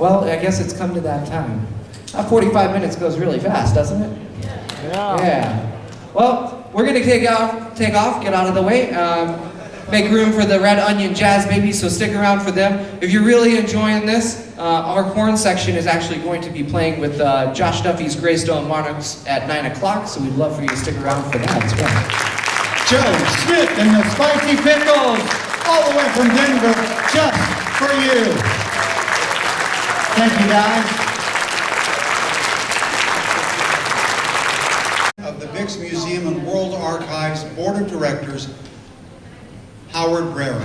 Well, I guess it's come to that time. 45 minutes goes really fast, doesn't it? Yeah. Well, we're gonna take off, get out of the way. Make room for the Red Onion Jazz Babies, so stick around for them. If you're really enjoying this, our horn section is actually going to be playing with Josh Duffy's Greystone Monarchs at 9 o'clock, so we'd love for you to stick around for that as well. Joe Smith and the Spicy Pickles, all the way from Denver, just for you. Thank you, guys. Of the Bix Museum and World Archives Board of Directors, Howard Brera.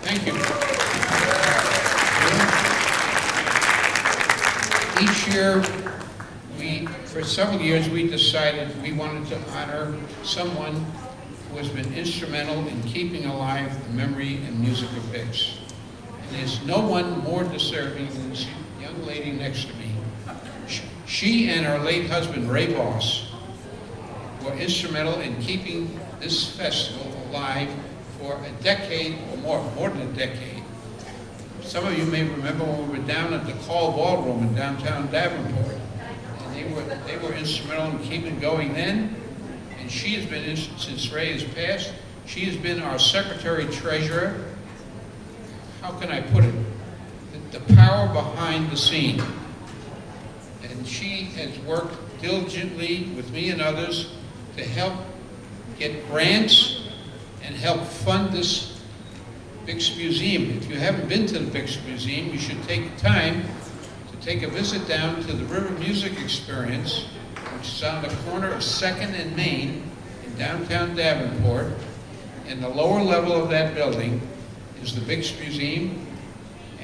Thank you. Each year, for several years, we decided we wanted to honor someone who has been instrumental in keeping alive the memory and music of Bix. And there's no one more deserving than this young lady next to me. She and her late husband, Ray Voss, were instrumental in keeping this festival alive for a decade or more than a decade. Some of you may remember when we were down at the Call Ballroom in downtown Davenport, and they were instrumental in keeping going then, and she has been, since Ray has passed, she has been our secretary-treasurer. How can I put it? The power behind the scene. And she has worked diligently with me and others to help get grants and help fund this Bix Museum. If you haven't been to the Bix Museum, you should take time to take a visit down to the River Music Experience, which is on the corner of 2nd and Main in downtown Davenport. And the lower level of that building is the Bix Museum,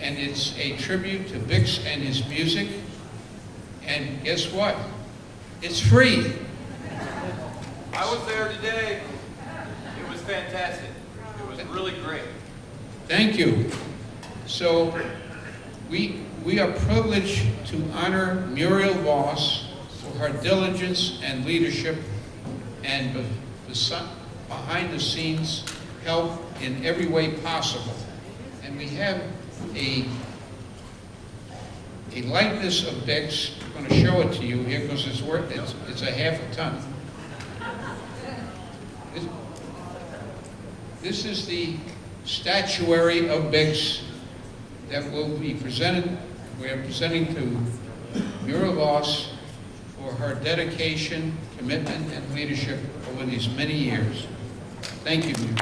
and it's a tribute to Bix and his music. And guess what? It's free. I was there today. It was fantastic. It was really great. Thank you. So we are privileged to honor Muriel Voss for her diligence and leadership and behind the scenes help in every way possible. And we have a likeness of Bix. I'm going to show it to you here because it's a half a ton. This is the statuary of Bix that will be presented. We are presenting to Muriel Voss for her dedication, commitment, and leadership over these many years. Thank you, Muriel.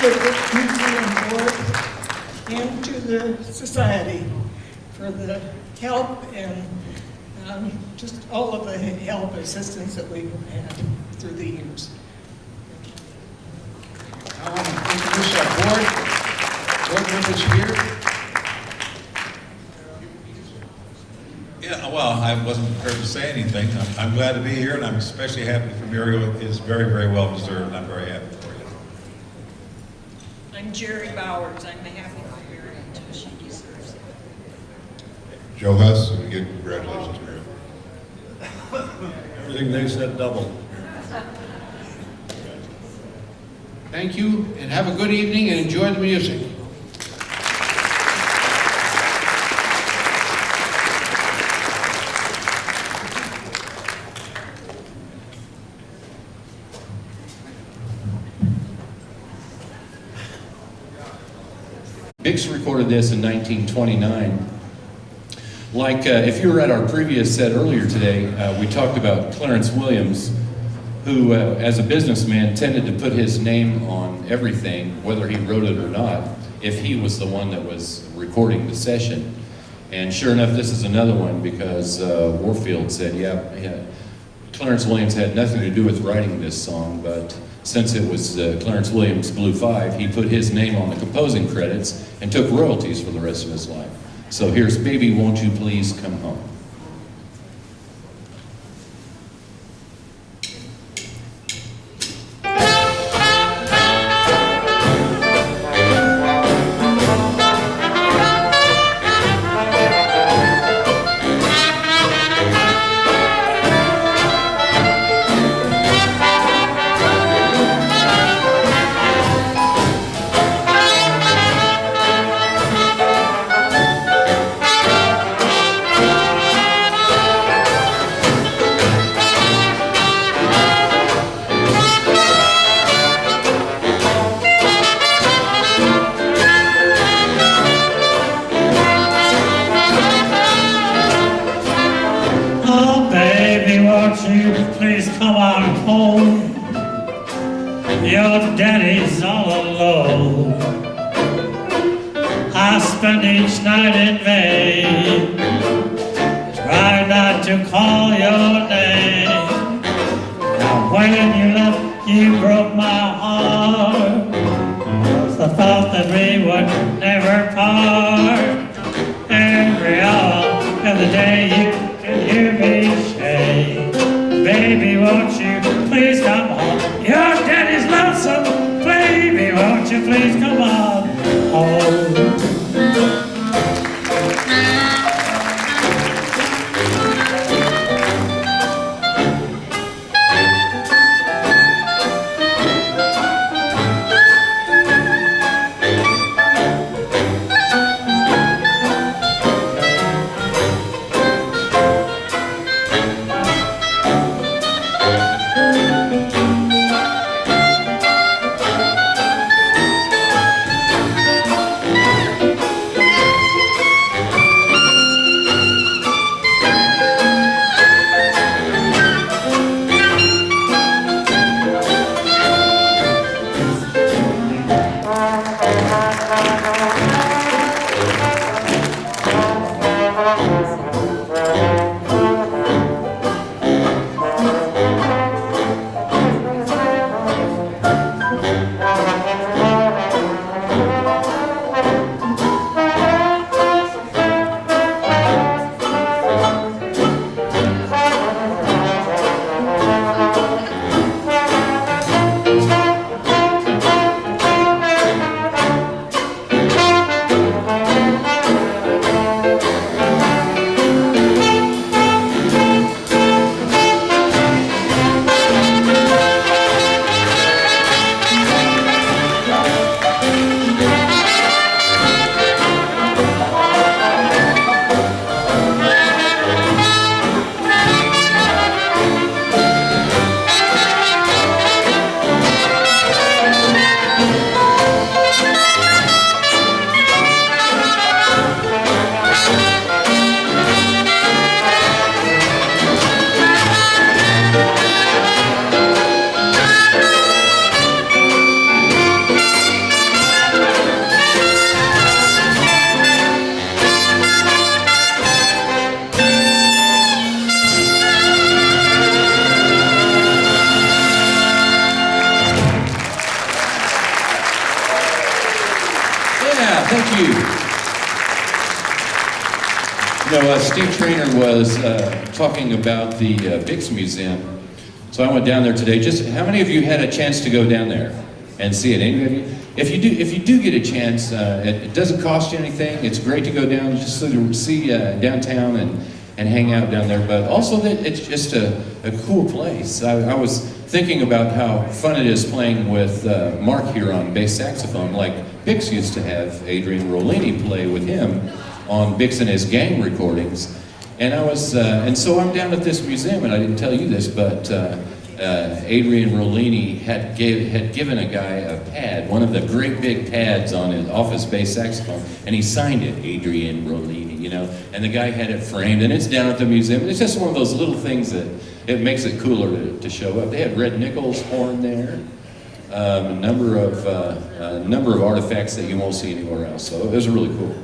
To the Museum Board and to the Society for the help and just all of the help and assistance that we've had through the years. I want to introduce our board members here. Yeah, well, I wasn't prepared to say anything. I'm glad to be here, and I'm especially happy for Muriel. It is very, very well deserved, and I'm very happy for you. I'm Jerry Bowers. I'm happy for Mary too. She deserves it. Joe Huss, and again, congratulations, Muriel. Everything they said double. Thank you, and have a good evening, and enjoy the music. Bix recorded this in 1929. Like, if you were at our previous set earlier today, we talked about Clarence Williams, who, as a businessman, tended to put his name on everything, whether he wrote it or not, if he was the one that was recording the session. And sure enough, this is another one, because Warfield said, yeah, Clarence Williams had nothing to do with writing this song, but since it was Clarence Williams' Blue 5, he put his name on the composing credits and took royalties for the rest of his life. So here's Baby, Won't You Please Come Home. home, your daddy's all alone. I spend each night in vain, try not to call your name. Now when you left, you broke my heart. The thought that we would never part. Every hour of the day you can hear me say, baby, won't you please come home? Your daddy's lonesome, baby, won't you please come on home? Thank you. You know, Steve Trainor was talking about the Bix Museum. So I went down there today. Just how many of you had a chance to go down there and see it? Any of you? If you do get a chance, it doesn't cost you anything. It's great to go down just to see downtown and hang out down there. But also that it's just a cool place. I was thinking about how fun it is playing with Mark here on bass saxophone, like Bix used to have Adrian Rollini play with him on Bix and his gang recordings. And I was, and so I'm down at this museum, and I didn't tell you this, but Adrian Rollini had given a guy a pad, one of the great big pads on his office bass saxophone, and he signed it, Adrian Rollini, you know, and the guy had it framed, and it's down at the museum. It's just one of those little things that it makes it cooler to show up. They had Red Nichols horn there, a number of artifacts that you won't see anywhere else, so it was really cool.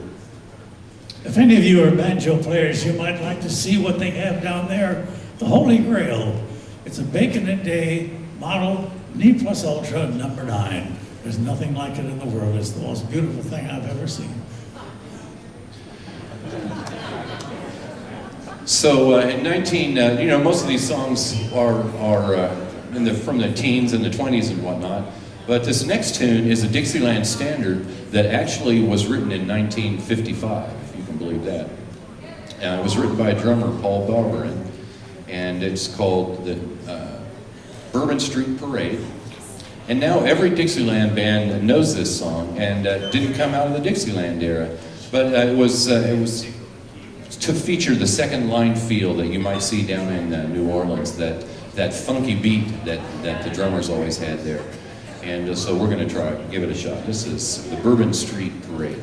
If any of you are banjo players, you might like to see what they have down there, the Holy Grail. It's a Bacon and Day model Knee Plus Ultra number 9. There's nothing like it in the world. It's the most beautiful thing I've ever seen. So in you know, most of these songs are from the teens and the 20s and whatnot. But this next tune is a Dixieland standard that actually was written in 1955, if you can believe that. It was written by drummer Paul Barberin, and it's called the Bourbon Street Parade. And now every Dixieland band knows this song, and didn't come out of the Dixieland era, but it was to feature the second line feel that you might see down in New Orleans, that funky beat that the drummers always had there. And so we're going to give it a shot. This is the Bourbon Street Parade.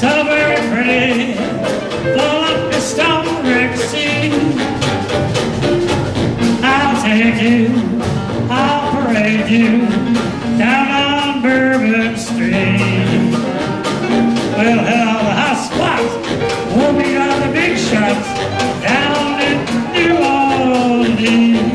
so very pretty, flow up the stone wrecked sea. I'll take you, I'll parade you down on Bourbon Street. We'll hit all the hot spots, we'll meet all the big shots down in New Orleans.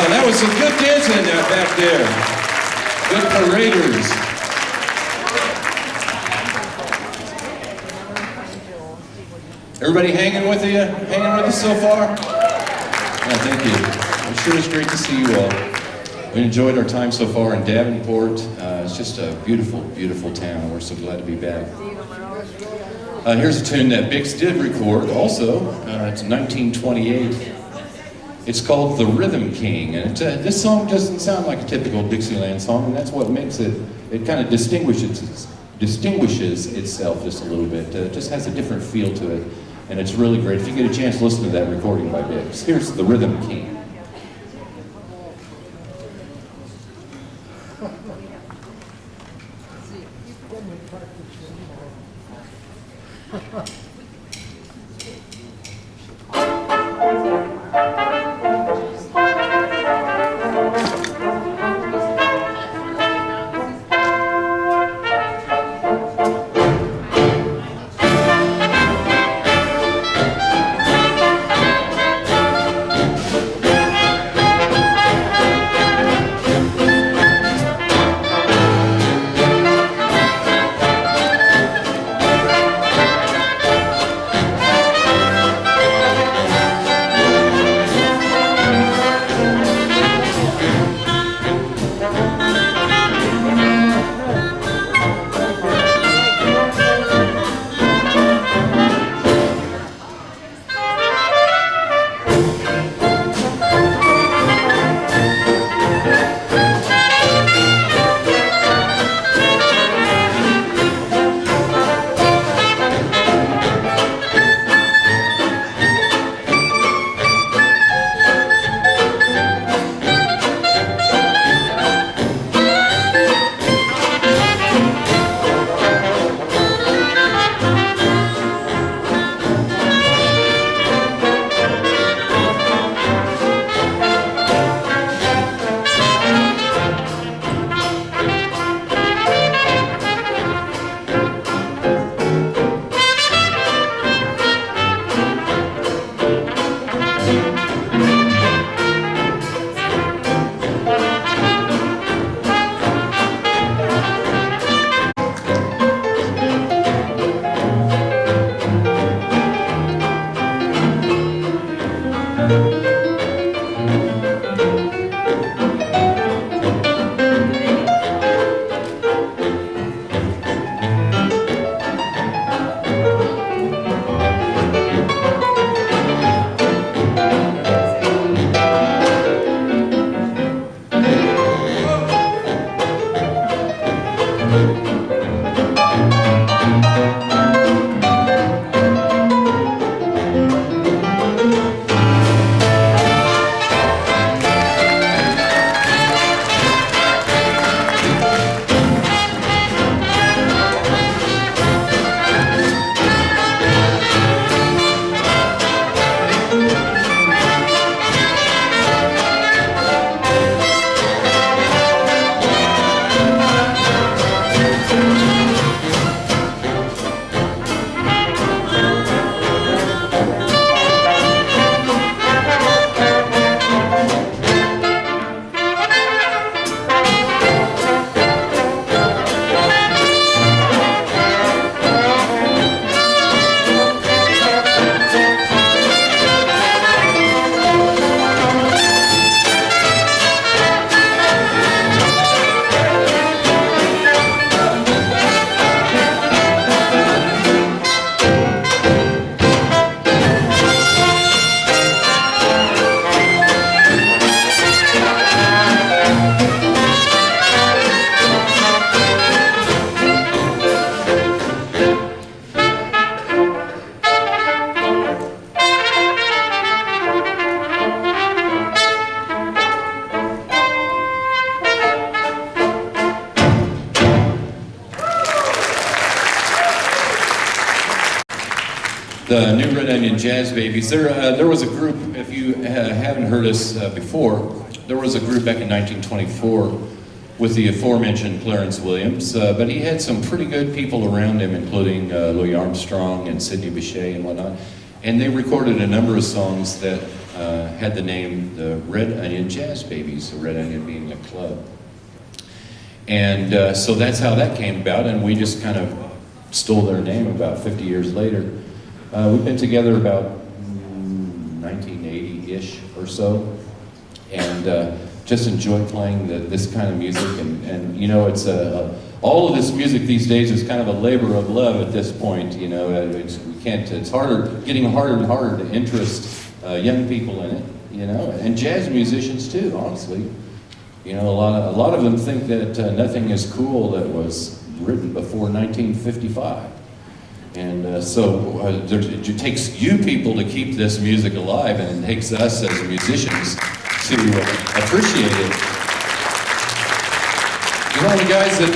That was some good dancing back there. Good paraders. Everybody hanging with you? Hanging with us so far? Oh, thank you. It sure is great to see you all. We enjoyed our time so far in Davenport. It's just a beautiful, beautiful town. We're so glad to be back. Here's a tune that Bix did record also. It's 1928. It's called The Rhythm King, and this song doesn't sound like a typical Dixieland song, and that's what makes it, it kind of distinguishes itself just a little bit. It just has a different feel to it, and it's really great. If you get a chance to listen to that recording by Bix. Here's The Rhythm King. the New Red Onion Jazz Babies. There was a group, if you haven't heard us before, there was a group back in 1924 with the aforementioned Clarence Williams, but he had some pretty good people around him, including Louis Armstrong and Sidney Bechet and whatnot. And they recorded a number of songs that had the name the Red Onion Jazz Babies, the Red Onion being a club. And so that's how that came about, and we just kind of stole their name about 50 years later. We've been together about 1980-ish or so, and just enjoy playing this kind of music. And you know, it's all of this music these days is kind of a labor of love at this point. You know, it's getting harder and harder to interest young people in it. You know, and jazz musicians too, honestly. You know, a lot of them think that nothing is cool that was written before 1955. And so it takes you people to keep this music alive, and it takes us as musicians to appreciate it. You know, the guys that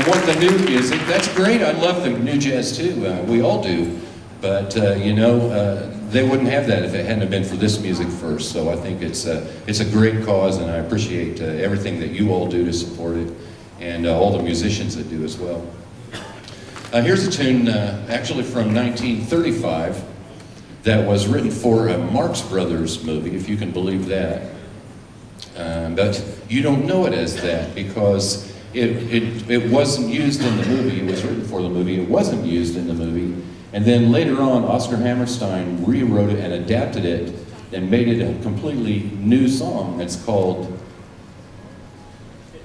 want the new music, that's great. I love the new jazz too. We all do. But you know, they wouldn't have that if it hadn't been for this music first. So I think it's a great cause, and I appreciate everything that you all do to support it, and all the musicians that do as well. Here's a tune actually from 1935 that was written for a Marx Brothers movie, if you can believe that. But you don't know it as that because it wasn't used in the movie. It was written for the movie. It wasn't used in the movie. And then later on, Oscar Hammerstein rewrote it and adapted it and made it a completely new song. It's called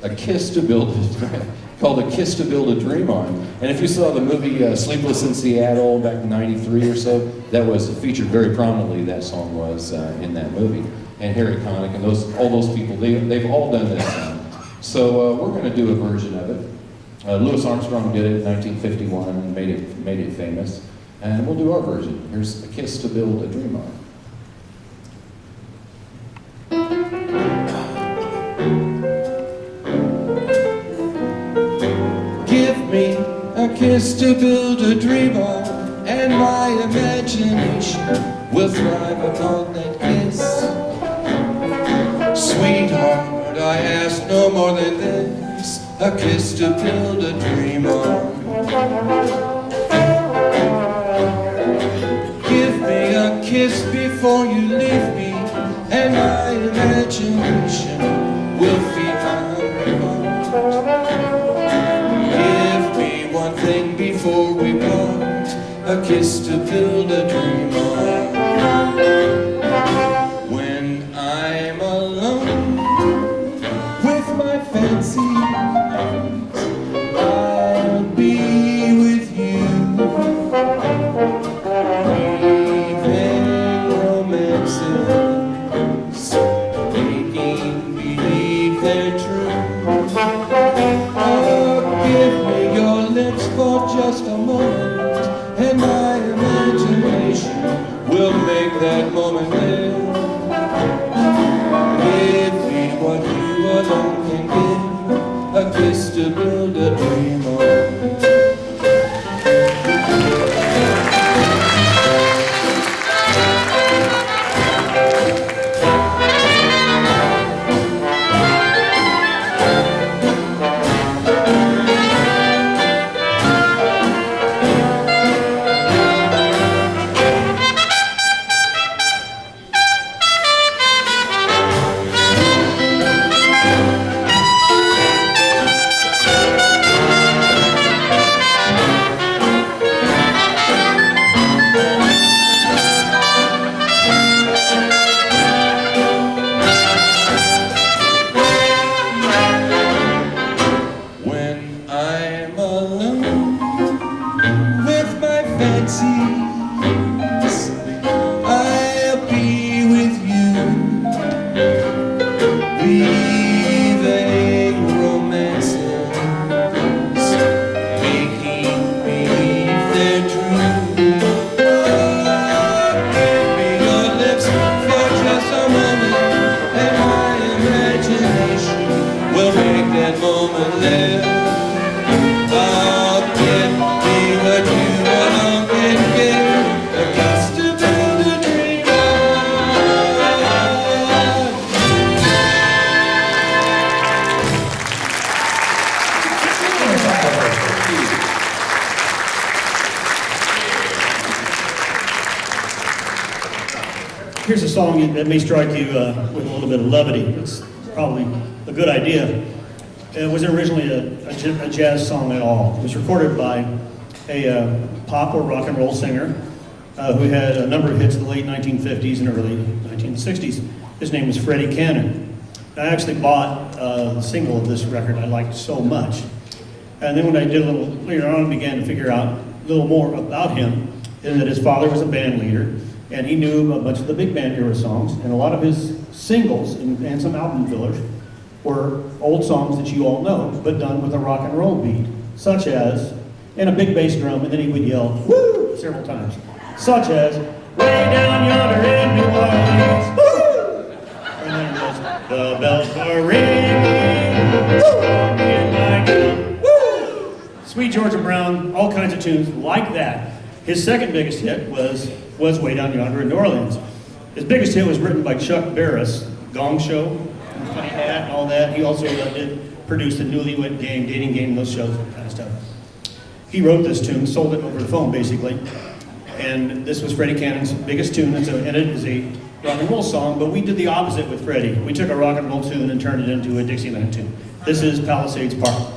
A Kiss to Build a Dream On. And if you saw the movie Sleepless in Seattle back in '93 or so, that was featured very prominently. That song was in that movie. And Harry Connick and all those people, they've all done this song. So we're going to do a version of it. Louis Armstrong did it in 1951 and made it famous. And we'll do our version. Here's A Kiss to Build a Dream On. Give me a kiss to build a dream on, and my imagination will thrive upon that kiss. Sweetheart, I ask no more than this, a kiss to build a dream on. Give me a kiss before you leave me, and my imagination will feed my hungry heart. Give me one thing before we part, a kiss to build a dream on. When I'm alone with my fancy, I'll be with you. Weaving romances, making believe they're true. Oh, give me your lips for just a moment, and my imagination will make that moment live. Give me what you alone can give, a kiss to build a dream on. Here's a song that may strike you with a little bit of levity. It's probably a good idea. It was originally a jazz song at all. It was recorded by a pop or rock and roll singer who had a number of hits in the late 1950s and early 1960s. His name was Freddie Cannon. I actually bought the single of this record I liked so much. And then when I did a little later on, I began to figure out a little more about him, and that his father was a band leader, and he knew a bunch of the big band era songs, and a lot of his singles and some album fillers were old songs that you all know, but done with a rock and roll beat, such as, and a big bass drum, and then he would yell, woo, several times, such as, way down yonder in New Orleans, woo! And then it was, the bells are ringing, woo! In my gun, woo! Sweet Georgia Brown, all kinds of tunes like that. His second biggest hit was Way Down Yonder in New Orleans. His biggest hit was written by Chuck Barris, Gong Show, and Funny Hat, and all that. He also did produce the Newlywed Game, Dating Game, those shows, that kind of stuff. He wrote this tune, sold it over the phone, basically. And this was Freddie Cannon's biggest tune, and it is a rock and roll song, but we did the opposite with Freddie. We took a rock and roll tune and turned it into a Dixieland tune. This is Palisades Park.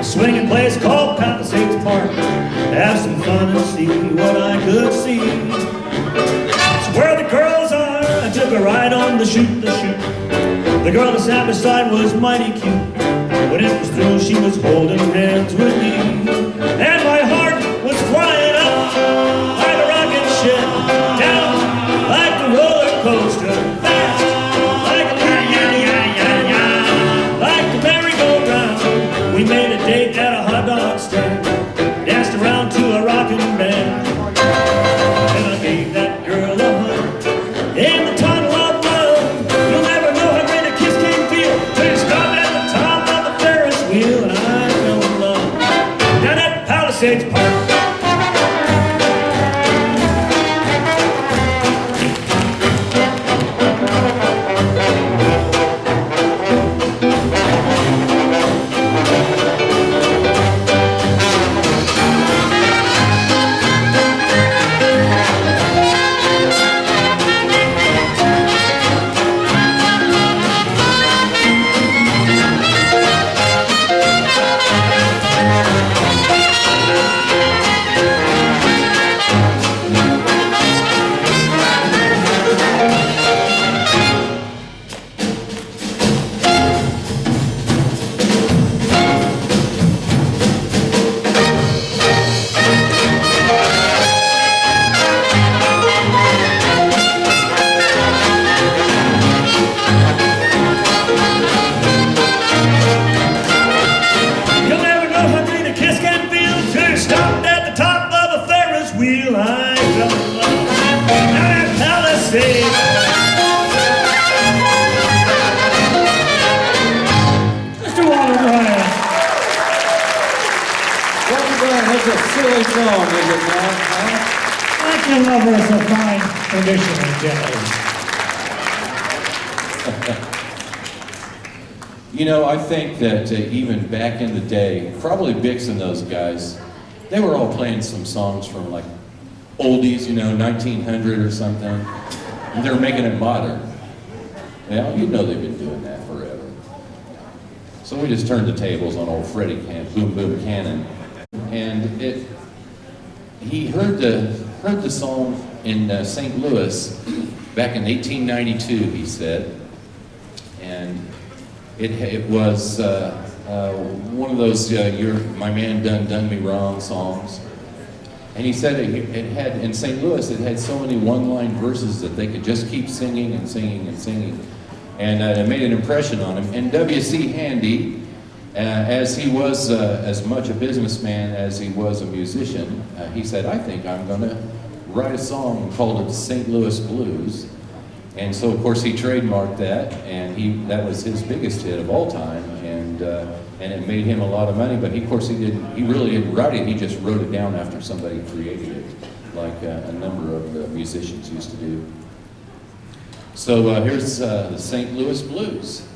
Swinging place called Palisades Park. Have some fun and see what I could see. It's where the girls are. I took a ride on the shoot. The girl that sat beside was mighty cute. When it was through, she was holding hands with me, and my heart was flying up like a rocket ship, down like the roller coaster, fast like a like the merry-go-round. We made a date at a hot dog stand, danced around to a rockin' band, and I gave that girl a hug in the tunnel of love. You'll never know how great a kiss can feel till you stop at the top of the Ferris wheel, and I fell in love down at Palisades Park. You know, I think that even back in the day, probably Bix and those guys, they were all playing some songs from like oldies, you know, 1900 or something, and they're making it modern. Yeah, you know they've been doing that forever. So we just turned the tables on old Freddie Boom Boom Cannon, and he heard the song in St. Louis back in 1892, he said, and it was one of those my man done me wrong songs. And he said it had, in St. Louis, it had so many one-line verses that they could just keep singing and singing and singing. And it made an impression on him. And W.C. Handy, as he was as much a businessman as he was a musician, he said, I think I'm going to write a song called it St. Louis Blues. And so, of course, he trademarked that, and that was his biggest hit of all time, and it made him a lot of money. But he really didn't write it. He just wrote it down after somebody created it, like a number of musicians used to do. So here's the St. Louis Blues.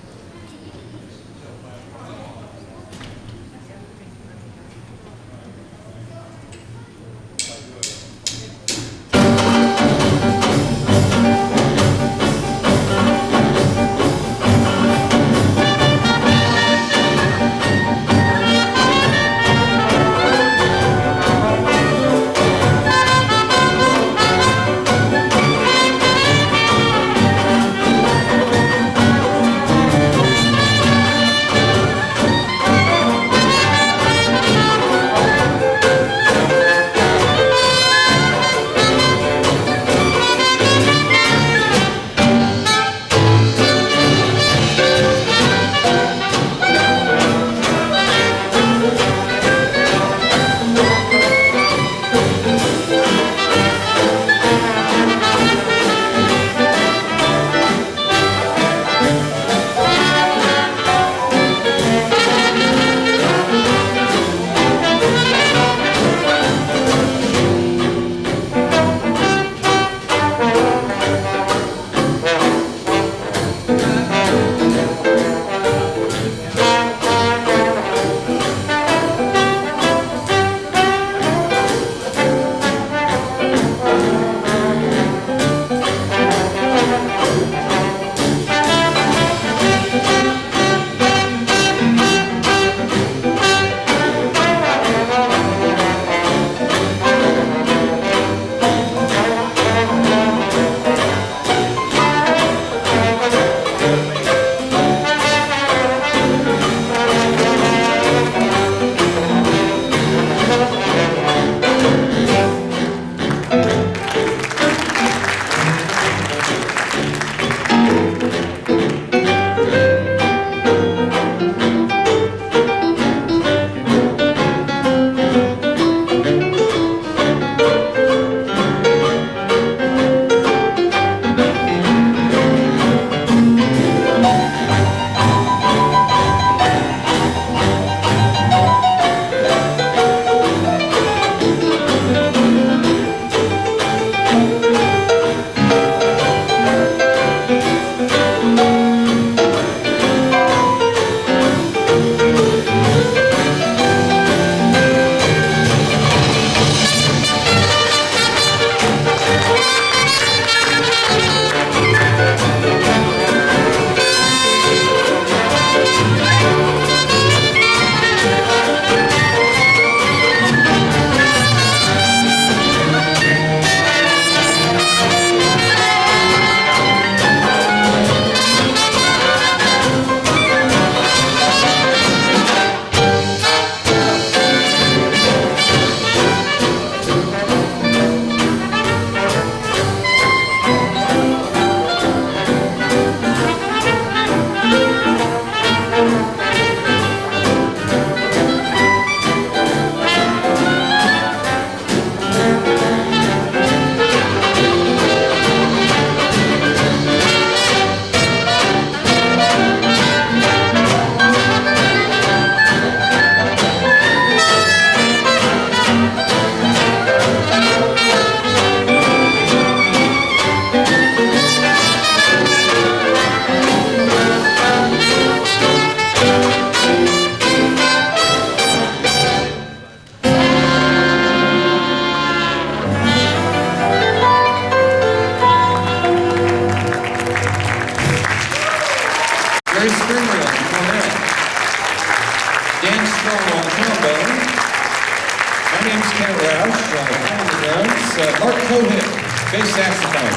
My name's Ken Roush, playing the drums. Mark Cohen, bass saxophone.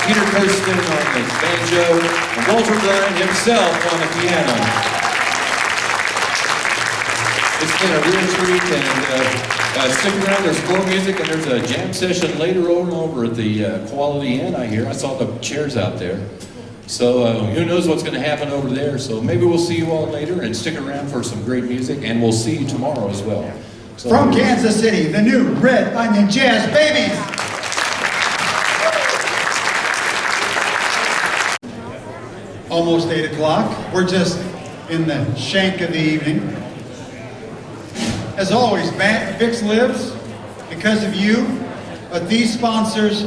Peter Kirsten on the banjo, and Walter Bryan himself on the piano. It's been a real treat, and stick around, there's more music, and there's a jam session later on over at the Quality Inn, I hear. I saw the chairs out there. So who knows what's going to happen over there, so maybe we'll see you all later, and stick around for some great music, and we'll see you tomorrow as well. So, From Kansas City, the new Red Onion Jazz Babies. Almost 8 o'clock. We're just in the shank of the evening. As always, Vix lives because of you, but these sponsors